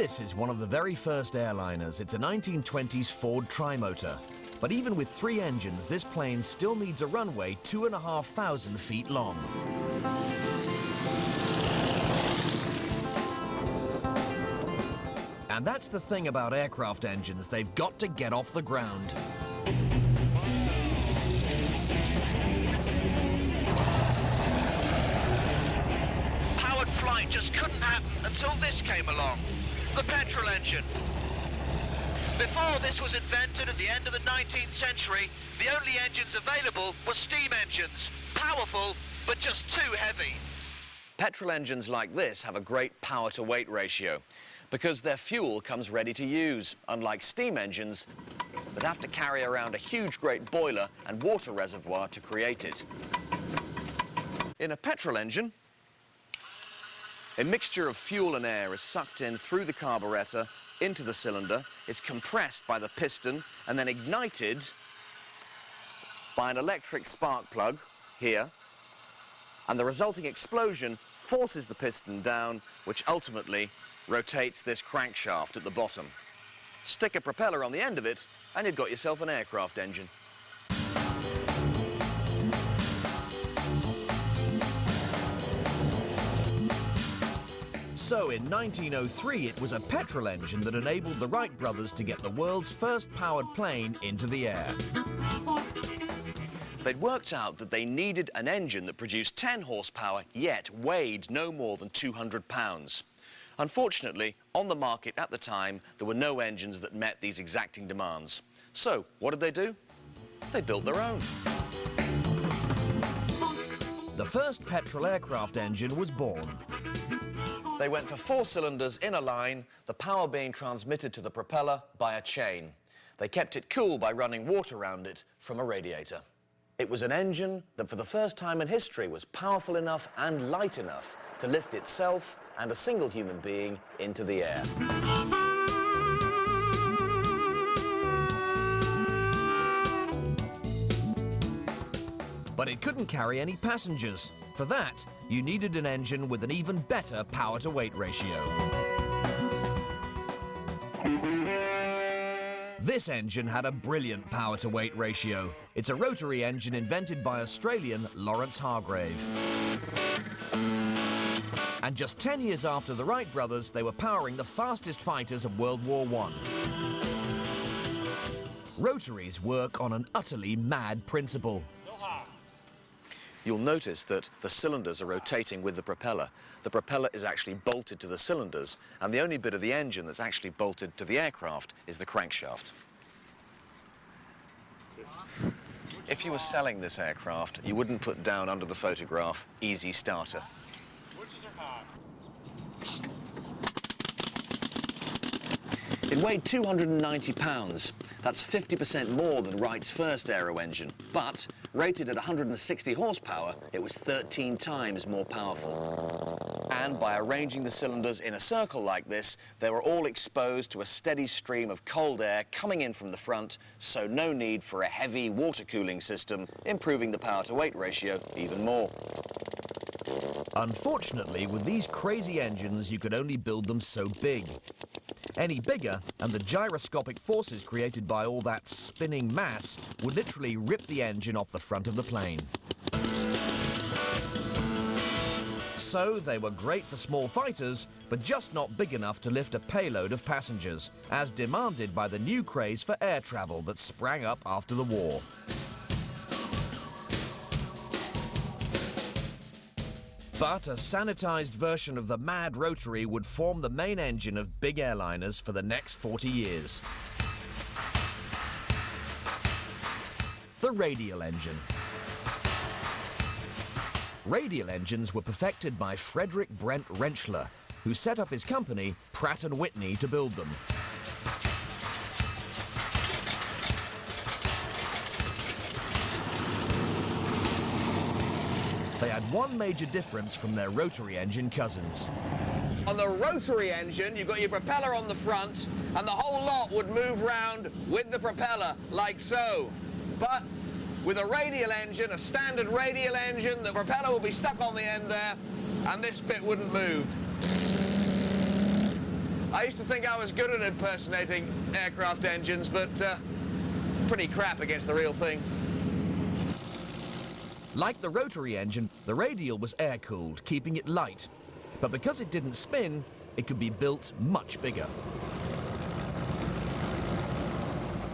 This is one of the very first airliners. It's a 1920s Ford trimotor. But even with 3 engines, this plane still needs a runway 2,500 feet long. And that's the thing about aircraft engines, they've got to get off the ground. Powered flight just couldn't happen until this came along, the petrol engine. Before this was invented at the end of the 19th century, the only engines available were steam engines, powerful but just too heavy. Petrol engines like this have a great power-to-weight ratio because their fuel comes ready to use, unlike steam engines that have to carry around a huge great boiler and water reservoir to create it. In a petrol engine, a mixture of fuel and air is sucked in through the carburettor into the cylinder. It's compressed by the piston and then ignited by an electric spark plug here, and the resulting explosion forces the piston down, which ultimately rotates this crankshaft at the bottom. Stick a propeller on the end of it and you've got yourself an aircraft engine. So in 1903, it was a petrol engine that enabled the Wright brothers to get the world's first powered plane into the air. They'd worked out that they needed an engine that produced 10 horsepower, yet weighed no more than 200 pounds. Unfortunately, on the market at the time, there were no engines that met these exacting demands. So, what did they do? They built their own. The first petrol aircraft engine was born. They went for 4 cylinders in a line, the power being transmitted to the propeller by a chain. They kept it cool by running water around it from a radiator. It was an engine that for the first time in history was powerful enough and light enough to lift itself and a single human being into the air. But it couldn't carry any passengers. For that, you needed an engine with an even better power-to-weight ratio. This engine had a brilliant power-to-weight ratio. It's a rotary engine invented by Australian Lawrence Hargrave. And just 10 years after the Wright brothers, they were powering the fastest fighters of World War I. Rotaries work on an utterly mad principle. You'll notice that the cylinders are rotating with the propeller. The propeller is actually bolted to the cylinders, and the only bit of the engine that's actually bolted to the aircraft is the crankshaft. If you were selling this aircraft, you wouldn't put down under the photograph, easy starter. It weighed 290 pounds. That's 50% more than Wright's first aero engine, but rated at 160 horsepower, it was 13 times more powerful. And by arranging the cylinders in a circle like this, they were all exposed to a steady stream of cold air coming in from the front, so no need for a heavy water cooling system, improving the power-to-weight ratio even more. Unfortunately, with these crazy engines, you could only build them so big. Any bigger, and the gyroscopic forces created by all that spinning mass would literally rip the engine off the front of the plane. So they were great for small fighters, but just not big enough to lift a payload of passengers, as demanded by the new craze for air travel that sprang up after the war. But a sanitized version of the mad rotary would form the main engine of big airliners for the next 40 years. The radial engine. Radial engines were perfected by Frederick Brent Rentschler, who set up his company, Pratt & Whitney, to build them. They had one major difference from their rotary engine cousins. On the rotary engine, you've got your propeller on the front, and the whole lot would move round with the propeller, like so. But with a radial engine, a standard radial engine, the propeller will be stuck on the end there, and this bit wouldn't move. I used to think I was good at impersonating aircraft engines, but pretty crap against the real thing. Like the rotary engine, the radial was air-cooled, keeping it light. But because it didn't spin, it could be built much bigger.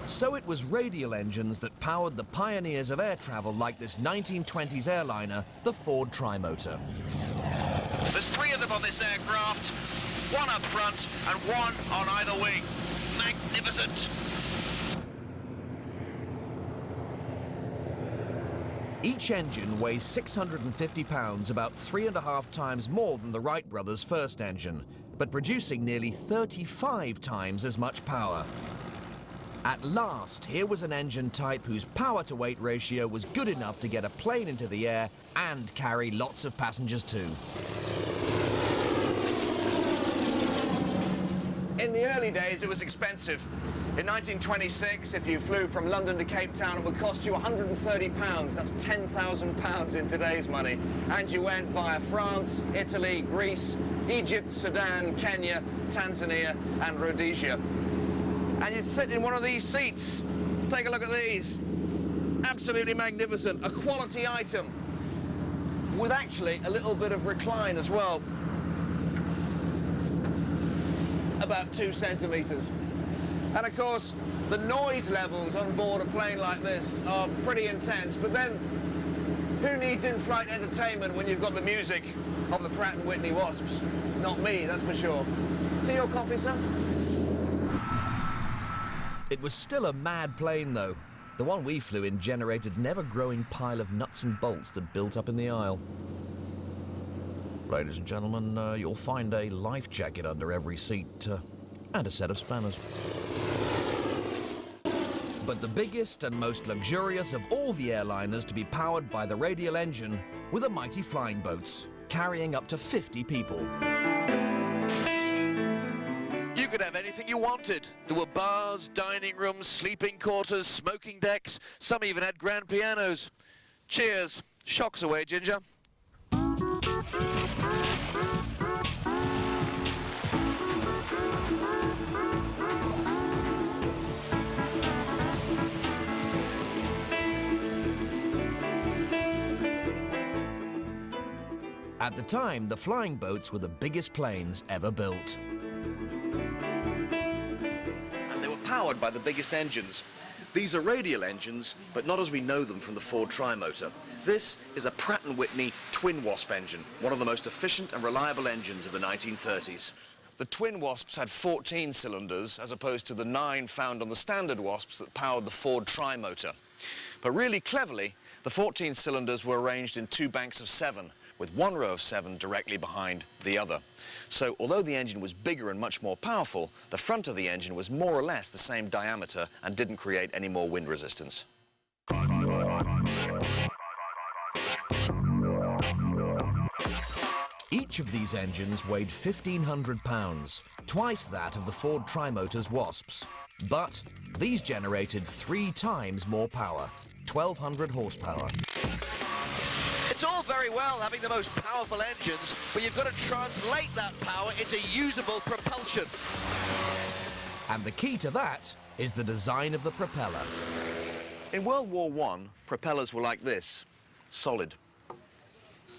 So it was radial engines that powered the pioneers of air travel like this 1920s airliner, the Ford Trimotor. There's 3 of them on this aircraft, 1 up front and 1 on either wing. Magnificent! Each engine weighs 650 pounds, about 3.5 times more than the Wright brothers' first engine, but producing nearly 35 times as much power. At last, here was an engine type whose power-to-weight ratio was good enough to get a plane into the air and carry lots of passengers too. In the early days, it was expensive. In 1926, if you flew from London to Cape Town, it would cost you £130. That's £10,000 in today's money. And you went via France, Italy, Greece, Egypt, Sudan, Kenya, Tanzania, and Rhodesia. And you'd sit in one of these seats. Take a look at these. Absolutely magnificent. A quality item with actually a little bit of recline as well. About 2 centimetres. And of course, the noise levels on board a plane like this are pretty intense, but then who needs in-flight entertainment when you've got the music of the Pratt & Whitney Wasps? Not me, that's for sure. Tea or coffee, sir? It was still a mad plane, though. The one we flew in generated an ever-growing pile of nuts and bolts that built up in the aisle. Ladies and gentlemen, you'll find a life jacket under every seat, and a set of spanners. But the biggest and most luxurious of all the airliners to be powered by the radial engine were the mighty flying boats, carrying up to 50 people. You could have anything you wanted. There were bars, dining rooms, sleeping quarters, smoking decks. Some even had grand pianos. Cheers. Shocks away, Ginger. At the time, the flying boats were the biggest planes ever built. And they were powered by the biggest engines. These are radial engines, but not as we know them from the Ford Trimotor. This is a Pratt & Whitney Twin Wasp engine, one of the most efficient and reliable engines of the 1930s. The Twin Wasps had 14 cylinders, as opposed to the 9 found on the standard Wasps that powered the Ford Trimotor. But really cleverly, the 14 cylinders were arranged in 2 banks of 7, with 1 row of 7 directly behind the other. So, although the engine was bigger and much more powerful, the front of the engine was more or less the same diameter and didn't create any more wind resistance. Each of these engines weighed 1,500 pounds, twice that of the Ford Trimotor's Wasps. But these generated 3 times more power, 1,200 horsepower. It's all very well having the most powerful engines, but you've got to translate that power into usable propulsion. And the key to that is the design of the propeller. In World War I, propellers were like this, solid.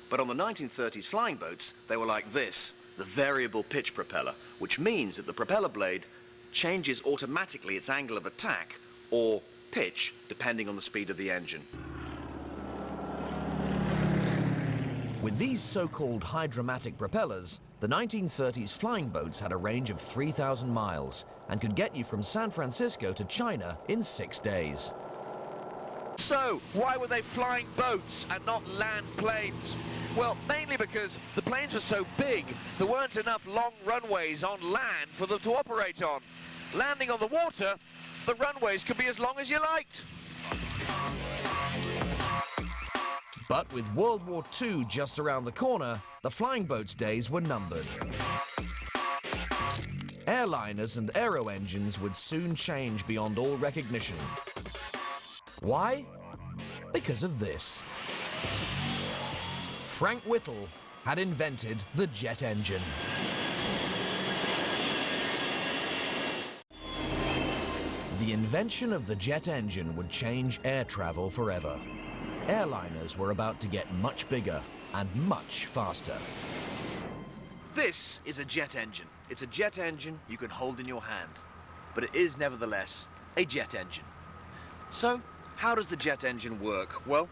But on the 1930s flying boats, they were like this, the variable pitch propeller, which means that the propeller blade changes automatically its angle of attack, or pitch, depending on the speed of the engine. With these so-called hydromatic propellers, the 1930s flying boats had a range of 3,000 miles and could get you from San Francisco to China in 6 days. So, why were they flying boats and not land planes? Well, mainly because the planes were so big, there weren't enough long runways on land for them to operate on. Landing on the water, the runways could be as long as you liked. But with World War II just around the corner, the flying boats' days were numbered. Airliners and aero engines would soon change beyond all recognition. Why? Because of this. Frank Whittle had invented the jet engine. The invention of the jet engine would change air travel forever. Airliners were about to get much bigger and much faster. This is a jet engine. It's a jet engine you can hold in your hand, but it is nevertheless a jet engine. So, how does the jet engine work? Well,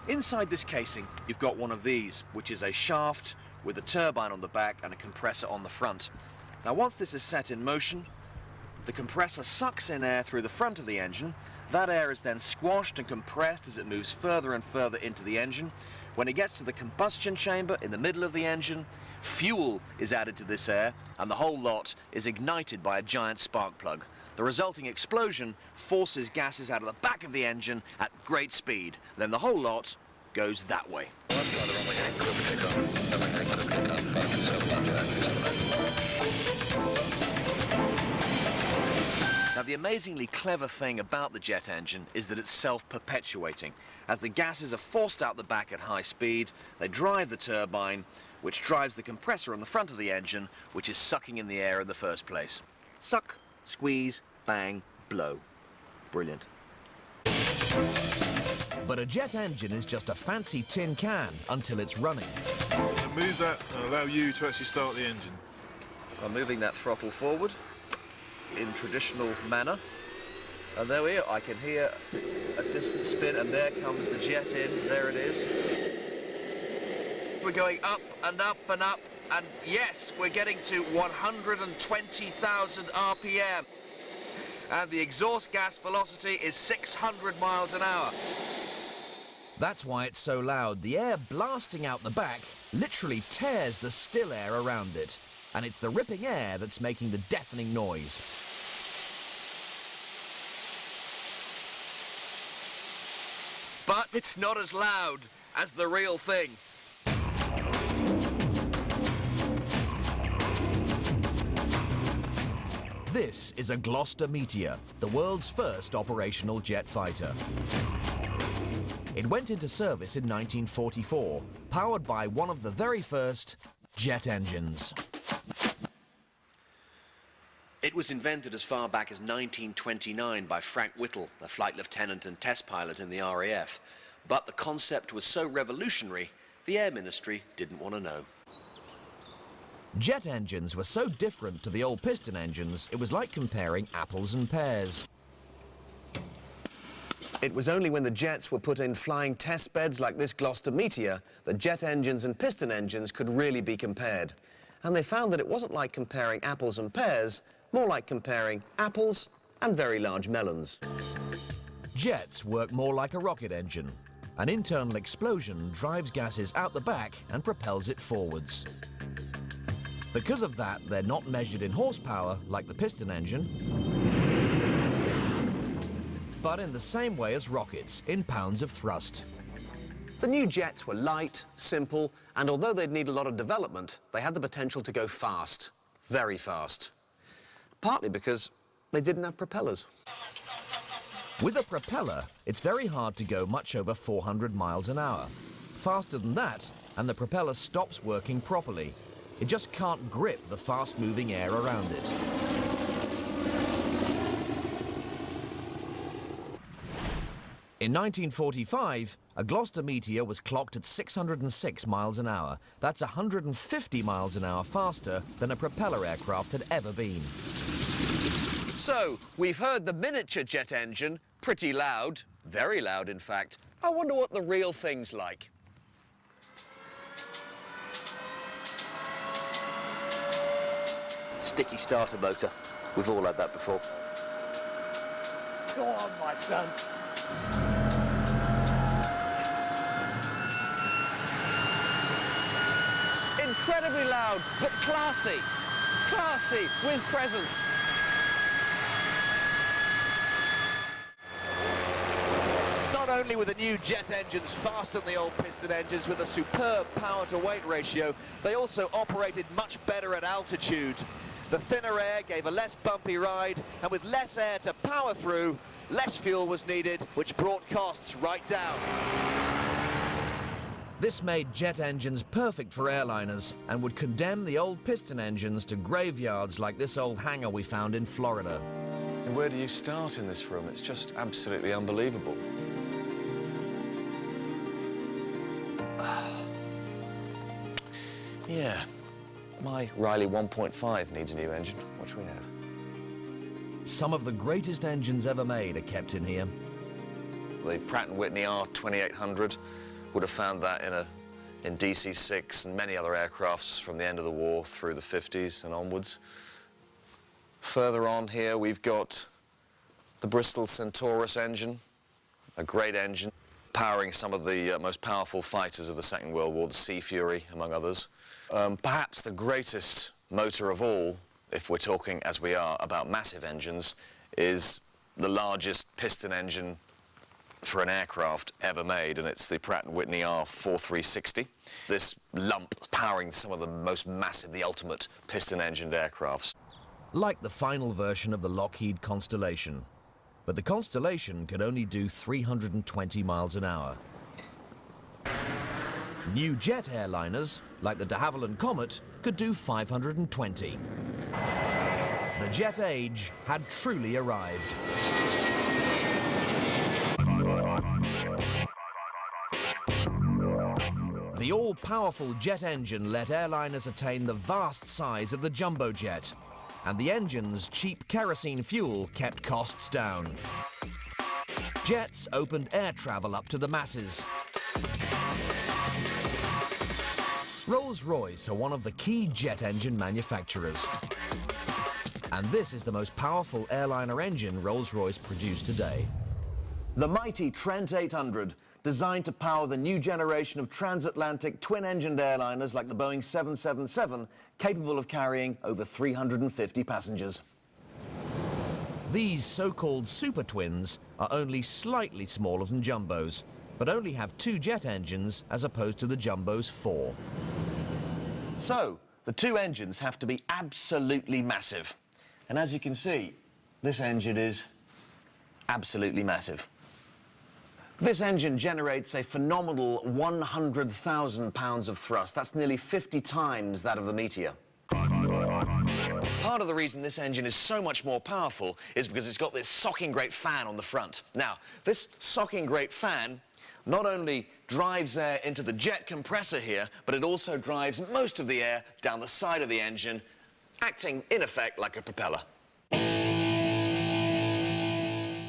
inside this casing, you've got one of these, which is a shaft with a turbine on the back and a compressor on the front. Now, once this is set in motion, the compressor sucks in air through the front of the engine. That air is then squashed and compressed as it moves further and further into the engine. When it gets to the combustion chamber in the middle of the engine, fuel is added to this air, and the whole lot is ignited by a giant spark plug. The resulting explosion forces gases out of the back of the engine at great speed. Then the whole lot goes that way. Now, the amazingly clever thing about the jet engine is that it's self-perpetuating. As the gases are forced out the back at high speed, they drive the turbine, which drives the compressor on the front of the engine, which is sucking in the air in the first place. Suck, squeeze, bang, blow. Brilliant. But a jet engine is just a fancy tin can until it's running. Move that and allow you to actually start the engine. I'm moving that throttle forward in traditional manner. And there we are. I can hear a distant spin, and there comes the jet in. There it is. We're going up and up and up, and yes, we're getting to 120,000 RPM. And the exhaust gas velocity is 600 miles an hour. That's why it's so loud. The air blasting out the back literally tears the still air around it. And it's the ripping air that's making the deafening noise. But it's not as loud as the real thing. This is a Gloster Meteor, the world's first operational jet fighter. It went into service in 1944, powered by one of the very first jet engines. It was invented as far back as 1929 by Frank Whittle, a flight lieutenant and test pilot in the RAF. But the concept was so revolutionary, the Air Ministry didn't want to know. Jet engines were so different to the old piston engines, it was like comparing apples and pears. It was only when the jets were put in flying test beds like this Gloster Meteor that jet engines and piston engines could really be compared. And they found that it wasn't like comparing apples and pears, more like comparing apples and very large melons. Jets work more like a rocket engine. An internal explosion drives gases out the back and propels it forwards. Because of that, they're not measured in horsepower like the piston engine, but in the same way as rockets, in pounds of thrust. The new jets were light, simple, and although they'd need a lot of development, they had the potential to go fast, very fast. Partly because they didn't have propellers. With a propeller, it's very hard to go much over 400 miles an hour. Faster than that, and the propeller stops working properly. It just can't grip the fast-moving air around it. In 1945, a Gloster Meteor was clocked at 606 miles an hour. That's 150 miles an hour faster than a propeller aircraft had ever been. So, we've heard the miniature jet engine, pretty loud, very loud in fact. I wonder what the real thing's like. Sticky starter motor. We've all had that before. Go on, my son. Incredibly loud, but classy. Classy, with presence. Not only were the new jet engines faster than the old piston engines with a superb power-to-weight ratio, they also operated much better at altitude. The thinner air gave a less bumpy ride, and with less air to power through, less fuel was needed, which brought costs right down. This made jet engines perfect for airliners and would condemn the old piston engines to graveyards like this old hangar we found in Florida. Where do you start in this room? It's just absolutely unbelievable. Yeah, my Riley 1.5 needs a new engine. What should we have? Some of the greatest engines ever made are kept in here. The Pratt & Whitney R2800 would have found that in DC-6 and many other aircrafts from the end of the war through the 50s and onwards. Further on here, we've got the Bristol Centaurus engine, a great engine, powering some of the most powerful fighters of the Second World War, the Sea Fury, among others. Perhaps the greatest motor of all, if we're talking, as we are, about massive engines, is the largest piston engine for an aircraft ever made, and it's the Pratt & Whitney R4360. This lump powering some of the most massive, the ultimate piston-engined aircrafts. Like the final version of the Lockheed Constellation. But the Constellation could only do 320 miles an hour. New jet airliners, like the de Havilland Comet, could do 520. The jet age had truly arrived. The all-powerful jet engine let airliners attain the vast size of the jumbo jet, and the engine's cheap kerosene fuel kept costs down. Jets opened air travel up to the masses. Rolls-Royce are one of the key jet engine manufacturers. And this is the most powerful airliner engine Rolls-Royce produced today. The mighty Trent 800, designed to power the new generation of transatlantic twin-engined airliners like the Boeing 777, capable of carrying over 350 passengers. These so-called super twins are only slightly smaller than jumbos, but only have 2 jet engines as opposed to the jumbo's 4. So, the 2 engines have to be absolutely massive. And as you can see, this engine is absolutely massive. This engine generates a phenomenal 100,000 pounds of thrust. That's nearly 50 times that of the Meteor. Part of the reason this engine is so much more powerful is because it's got this socking great fan on the front. Now, this socking great fan not only drives air into the jet compressor here, but it also drives most of the air down the side of the engine, acting, in effect, like a propeller.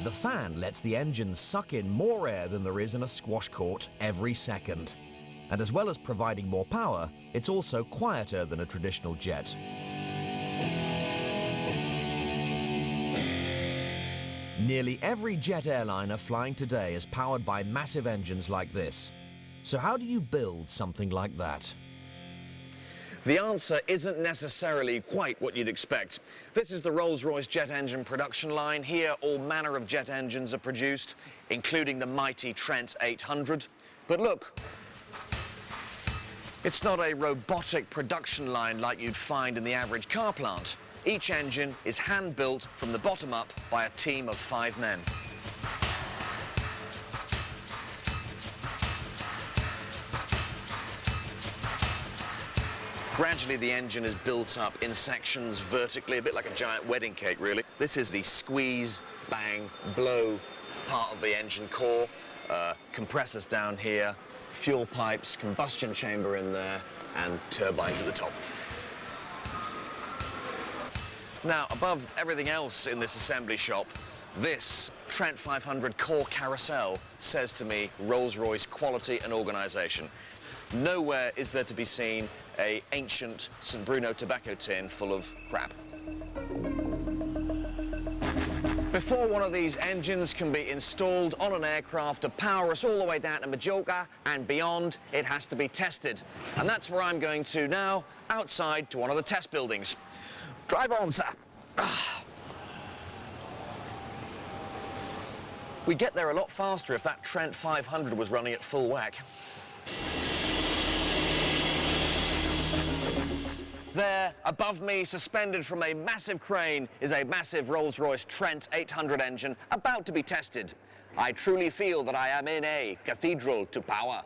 The fan lets the engine suck in more air than there is in a squash court every second. And as well as providing more power, it's also quieter than a traditional jet. Nearly every jet airliner flying today is powered by massive engines like this. So how do you build something like that? The answer isn't necessarily quite what you'd expect. This is the Rolls-Royce jet engine production line. Here, all manner of jet engines are produced, including the mighty Trent 800. But look, it's not a robotic production line like you'd find in the average car plant. Each engine is hand-built from the bottom up by a team of 5 men. Gradually, the engine is built up in sections vertically, a bit like a giant wedding cake, really. This is the squeeze, bang, blow part of the engine core. Compressors down here, fuel pipes, combustion chamber in there, and turbines at the top. Now, above everything else in this assembly shop, this Trent 500 core carousel says to me Rolls-Royce quality and organisation. Nowhere is there to be seen an ancient St. Bruno tobacco tin full of crap. Before one of these engines can be installed on an aircraft to power us all the way down to Majorca and beyond, it has to be tested. And that's where I'm going to now, outside to one of the test buildings. Drive on, sir. We'd get there a lot faster if that Trent 500 was running at full whack. There, above me, suspended from a massive crane, is a massive Rolls-Royce Trent 800 engine about to be tested. I truly feel that I am in a cathedral to power.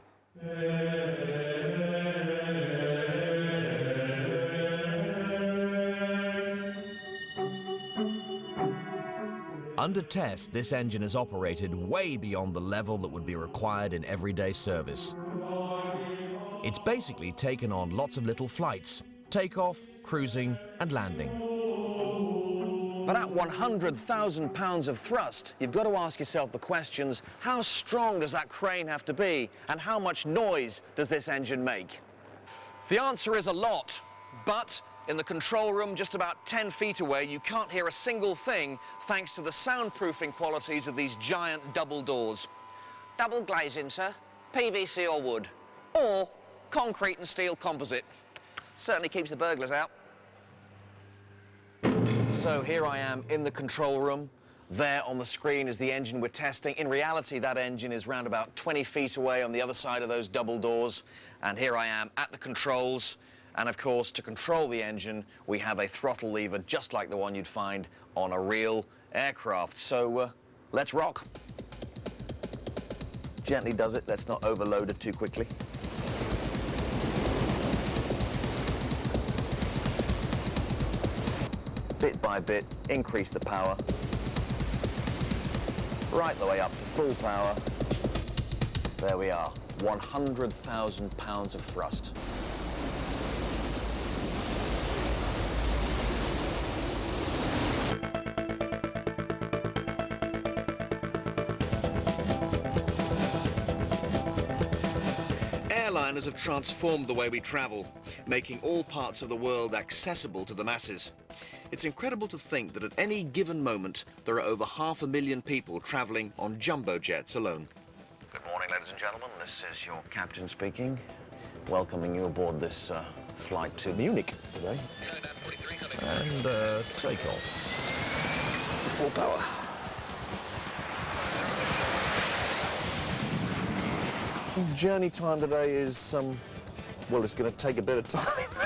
Under test, this engine has operated way beyond the level that would be required in everyday service. It's basically taken on lots of little flights, takeoff, cruising, and landing. But at 100,000 pounds of thrust, you've got to ask yourself the questions, how strong does that crane have to be, and how much noise does this engine make? The answer is a lot, but in the control room just about 10 feet away, you can't hear a single thing thanks to the soundproofing qualities of these giant double doors. Double glazing, sir. PVC or wood. Or concrete and steel composite. Certainly keeps the burglars out. So here I am in the control room. There on the screen is the engine we're testing. In reality, that engine is round about 20 feet away on the other side of those double doors. And here I am at the controls. And of course, to control the engine, we have a throttle lever just like the one you'd find on a real aircraft. So let's rock. Gently does it. Let's not overload it too quickly. Bit by bit, increase the power. Right the way up to full power. There we are, 100,000 pounds of thrust. Airliners have transformed the way we travel, making all parts of the world accessible to the masses. It's incredible to think that at any given moment, there are over 500,000 people travelling on jumbo jets alone. Good morning, ladies and gentlemen. This is your captain speaking, welcoming you aboard this flight to Munich today. And takeoff. Full power. Journey time today is, well, it's going to take a bit of time.